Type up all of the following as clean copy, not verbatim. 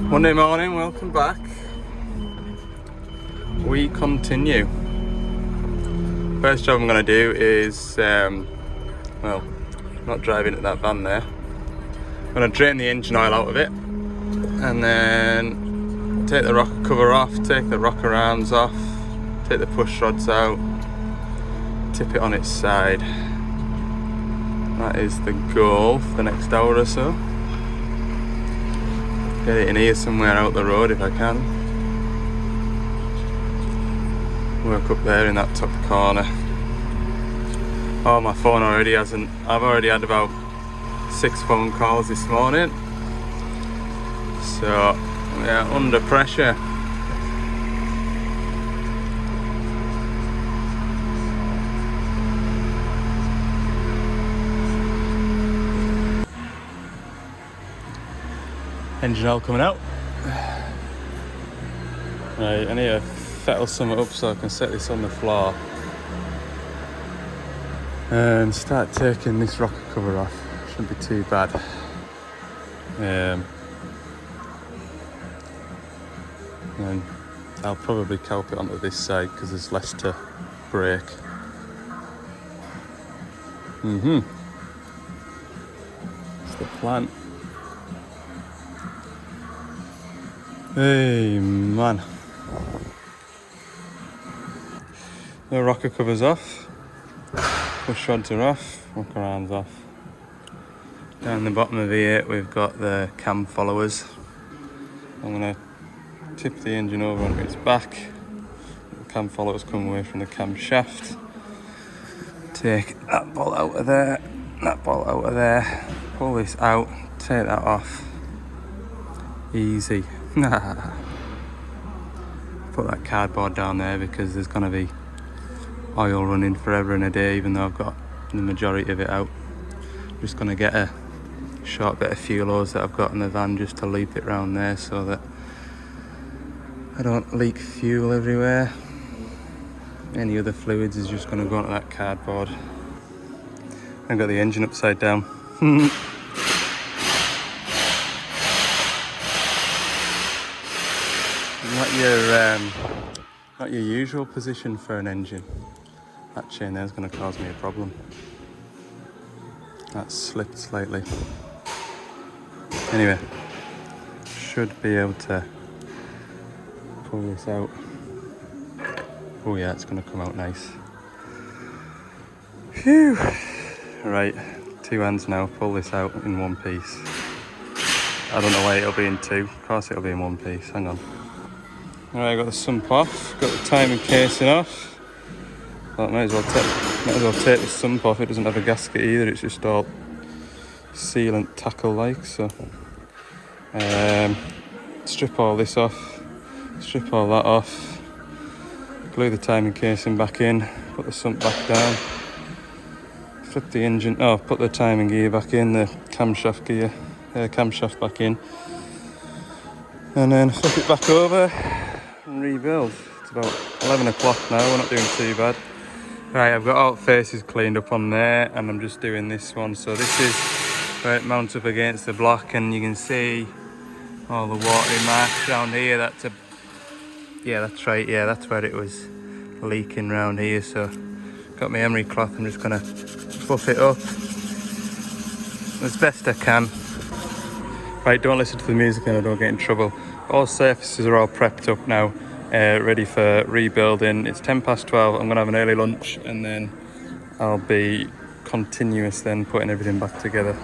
Monday morning, welcome back. We continue. First job I'm going to do is, not drive into that van there. I'm going to drain the engine oil out of it and then take the rocker cover off, take the rocker arms off, take the push rods out, tip it on its side. That is the goal for the next hour or so. Get it in here somewhere out the road if I can. Work up there in that top corner. Oh, my phone already hasn't. I've already had about 6 phone calls this morning. So, yeah, under pressure. Engine oil coming out. Right, I need to fettle some up so I can set this on the floor and start taking this rocker cover off. Shouldn't be too bad. And I'll probably calp it onto this side because there's less to break. That's the plan. Hey man. The rocker cover's off, push rods are off, rocker arms off. Down the bottom of here we've got the cam followers. I'm going to tip the engine over onto its back. The cam followers come away from the cam shaft. Take that bolt out of there, that bolt out of there, pull this out, take that off. Easy. Put that cardboard down there because there's going to be oil running forever and a day, even though I've got the majority of it out. Just going to get a short bit of fuel hose that I've got in the van just to loop it around there so that I don't leak fuel everywhere. Any other fluids is just going to go onto that cardboard. I've got the engine upside down. Not your usual position for an engine. That chain there is going to cause me a problem. That slipped slightly. Anyway, should be able to pull this out. Oh yeah, it's going to come out nice. Phew. Right, 2 hands now, pull this out in one piece. I don't know why it'll be in 2. Of course it'll be in one piece, hang on. Alright, got the sump off, got the timing casing off. Well, might as well take the sump off. It doesn't have a gasket either, it's just all sealant tackle like. So strip all this off, strip all that off, glue the timing casing back in, put the sump back down, flip the engine, put the timing gear back in, the camshaft back in, and then flip it back over and rebuild. It's about 11 o'clock now, we're not doing too bad. Right, I've got all faces cleaned up on there and I'm just doing this one. So this is where it mounts up against the block and you can see all the watery marks down here. That's right, that's where it was leaking round here. So got my emery cloth, I'm just gonna buff it up as best I can. Right, don't listen to the music and I don't get in trouble. All surfaces are all prepped up now, ready for rebuilding. It's 12:10. I'm gonna have an early lunch and then I'll be continuous then putting everything back together.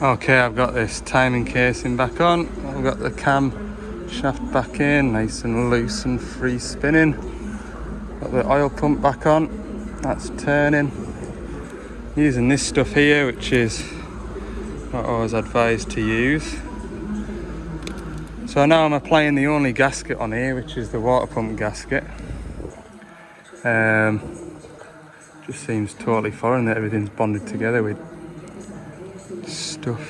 Okay, I've got this timing casing back on. I've got the cam shaft back in, nice and loose and free spinning. Got the oil pump back on, that's turning. Using this stuff here, which is what I was advised to use. So now I'm applying the only gasket on here, which is the water pump gasket. Just seems totally foreign that everything's bonded together with stuff.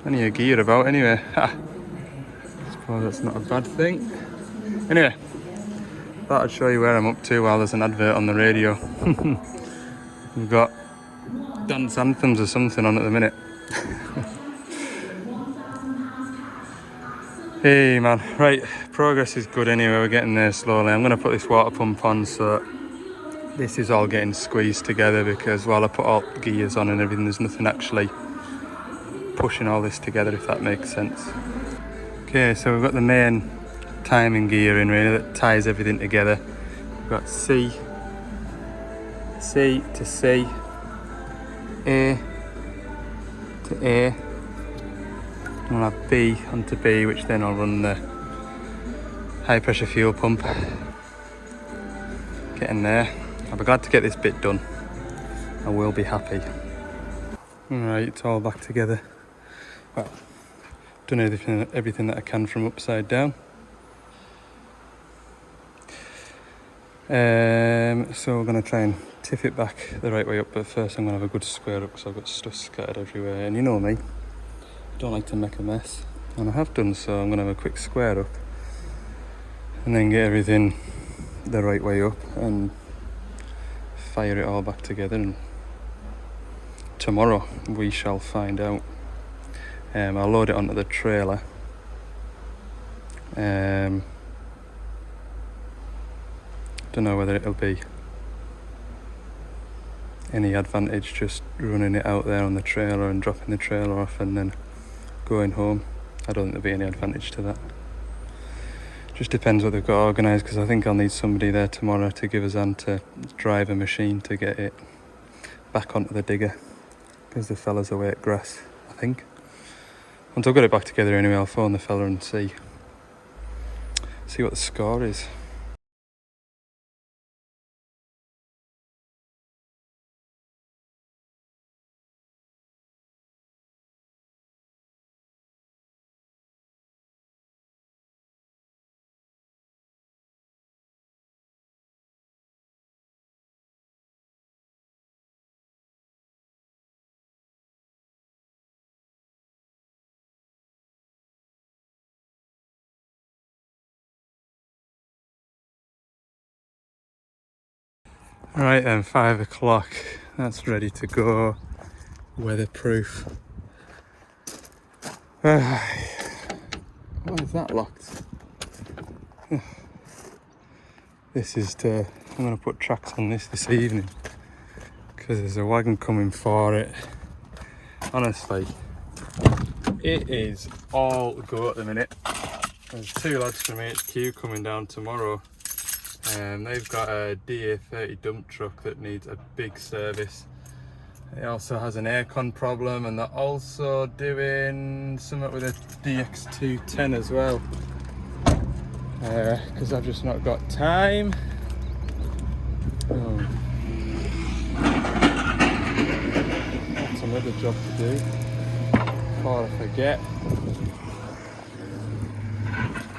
Plenty of gear about anyway. I suppose that's not a bad thing. Anyway, thought I'd show you where I'm up to while there's an advert on the radio. We've got dance anthems or something on at the minute. Hey man, right, progress is good anyway, we're getting there slowly. I'm going to put this water pump on so this is all getting squeezed together, because while I put all gears on and everything, there's nothing actually pushing all this together, if that makes sense. Okay, so we've got the main timing gear in really that ties everything together. We've got C to C, A to A, and we'll have B onto B, which then I'll run the high pressure fuel pump. Getting there. I'll be glad to get this bit done. I will be happy. Alright, it's all back together. Well, done everything that I can from upside down. So we're going to try and tiff it back the right way up, but first I'm going to have a good square up because I've got stuff scattered everywhere, and you know me, I don't like to make a mess, and I have done, so I'm going to have a quick square up and then get everything the right way up and fire it all back together, and tomorrow we shall find out. I'll load it onto the trailer. Don't know whether it'll be any advantage just running it out there on the trailer and dropping the trailer off and then going home. I don't think there'll be any advantage to that. Just depends what they've got organised, because I think I'll need somebody there tomorrow to give us a hand to drive a machine to get it back onto the digger, because the fella's away at grass, I think. Once I've got it back together anyway, I'll phone the fella and see what the score is. Right then, 5 o'clock, that's ready to go, weatherproof. Why is that locked? This is I'm going to put tracks on this evening, because there's a wagon coming for it. Honestly, it is all go at the minute. There's 2 lads from HQ coming down tomorrow. They've got a DA30 dump truck that needs a big service. It also has an aircon problem, and they're also doing something with a DX210 as well. Because I've just not got time. Oh. That's another job to do before I forget.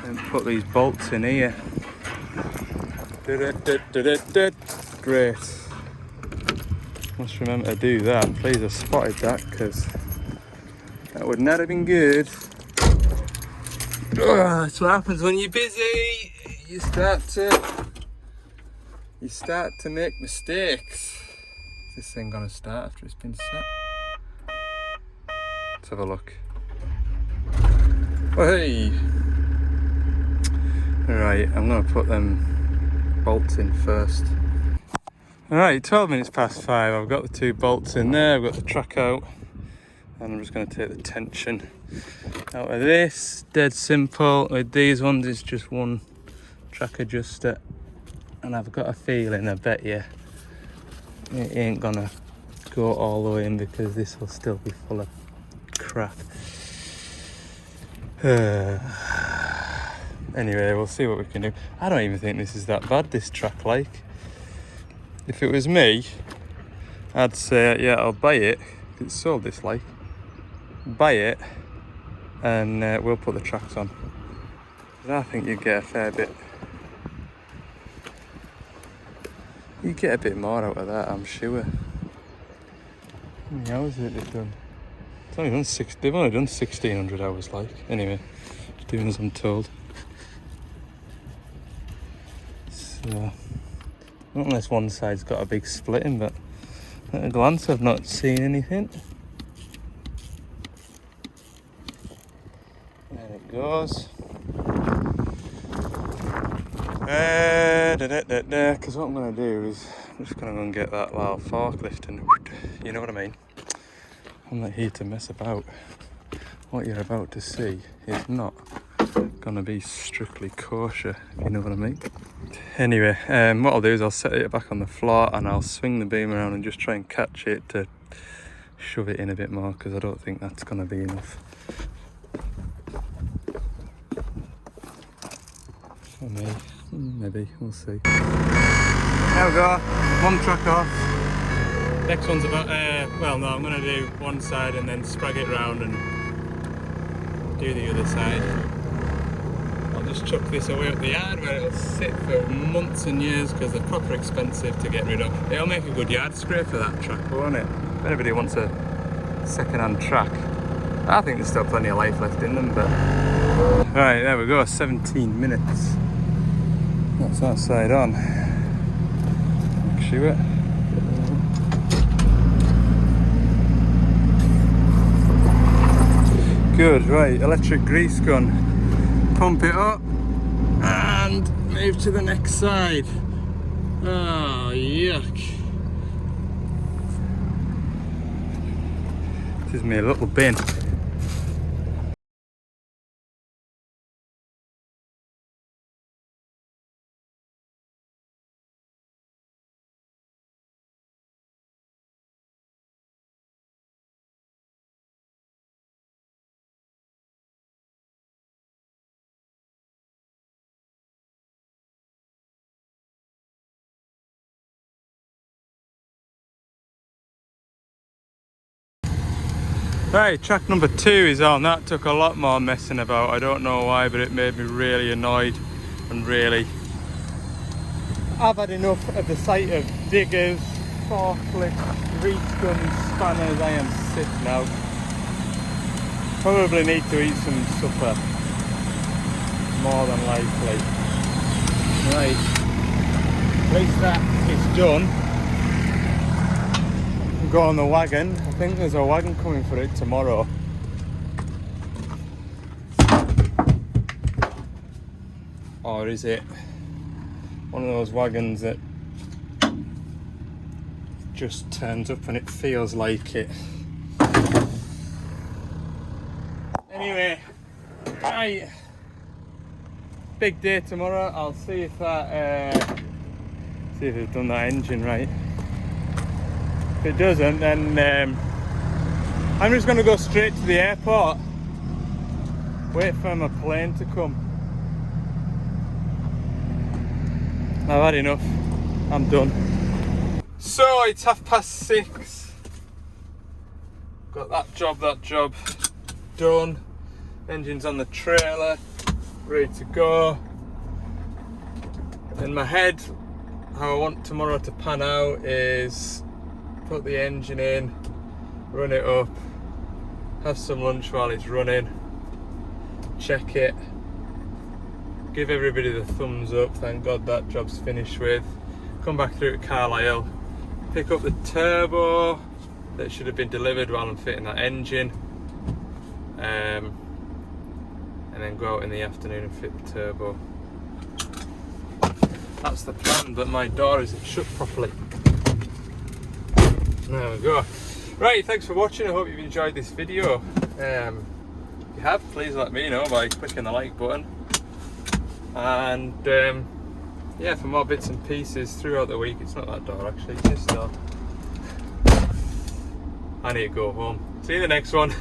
And put these bolts in here. Great. Must remember to do that. Please, I spotted that, because that would not have been good. That's what happens when you're busy. You start to make mistakes. Is this thing gonna start after it's been set? Let's have a look. Oh, hey. Right, I'm gonna put them bolts in first. Alright, 12 minutes past 5. I've got the 2 bolts in there, I've got the track out, and I'm just going to take the tension out of this. Dead simple. With these ones, it's just one track adjuster, and I've got a feeling, I bet you, it ain't gonna go all the way in, because this will still be full of crap. Anyway, we'll see what we can do. I don't even think this is that bad, this track, like. If it was me, I'd say, yeah, I'll buy it. It's sold this, like. Buy it, and we'll put the tracks on. I think you get a fair bit. You get a bit more out of that, I'm sure. How many hours have they done? It's only done they've only done 1,600 hours, like. Anyway, just doing as I'm told. So, not unless one side's got a big splitting, but at a glance I've not seen anything. There it goes. Because what I'm going to do is I'm just going to go and get that little forklift and you know what I mean. I'm not here to mess about. What you're about to see is not going to be strictly kosher, if you know what I mean. Anyway, what I'll do is I'll set it back on the floor and I'll swing the beam around and just try and catch it to shove it in a bit more, because I don't think that's going to be enough. For me, maybe, we'll see. There we go, one track off. Next one's about, well no, I'm going to do one side and then sprag it round and do the other side. I'll just chuck this away at the yard where it'll sit for months and years because they're proper expensive to get rid of. It'll make a good yard scrape for that track, won't it? If anybody wants a second-hand track, I think there's still plenty of life left in them, but... Right, there we go, 17 minutes. That's that side on. Shoot it. Good, right, electric grease gun. Pump it up and move to the next side. Oh, yuck. This is my little bin. Right, track number 2 is on. That took a lot more messing about. I don't know why, but it made me really annoyed and really... I've had enough of the sight of diggers, forklifts, grease guns, spanners. I am sick now. Probably need to eat some supper. More than likely. Right, at least that is done. Go on the wagon. I think there's a wagon coming for it tomorrow. Or is it one of those wagons that just turns up and it feels like it? Anyway, right, big day tomorrow. I'll see if that see if it's done that engine right. If it doesn't, then I'm just going to go straight to the airport, wait for my plane to come. I've had enough, I'm done. So it's 6:30. Got that job done. Engine's on the trailer, ready to go. In my head, how I want tomorrow to pan out is put the engine in, run it up, have some lunch while it's running, check it, give everybody the thumbs up, thank God that job's finished with, come back through to Carlisle, pick up the turbo that should have been delivered while I'm fitting that engine, and then go out in the afternoon and fit the turbo. That's the plan, but my door isn't shut properly. There we go. Right, thanks for watching. I hope you've enjoyed this video. If you have, please let me know by clicking the like button. And yeah, for more bits and pieces throughout the week. It's not that door actually, it's this door. I need to go home. See you in the next one.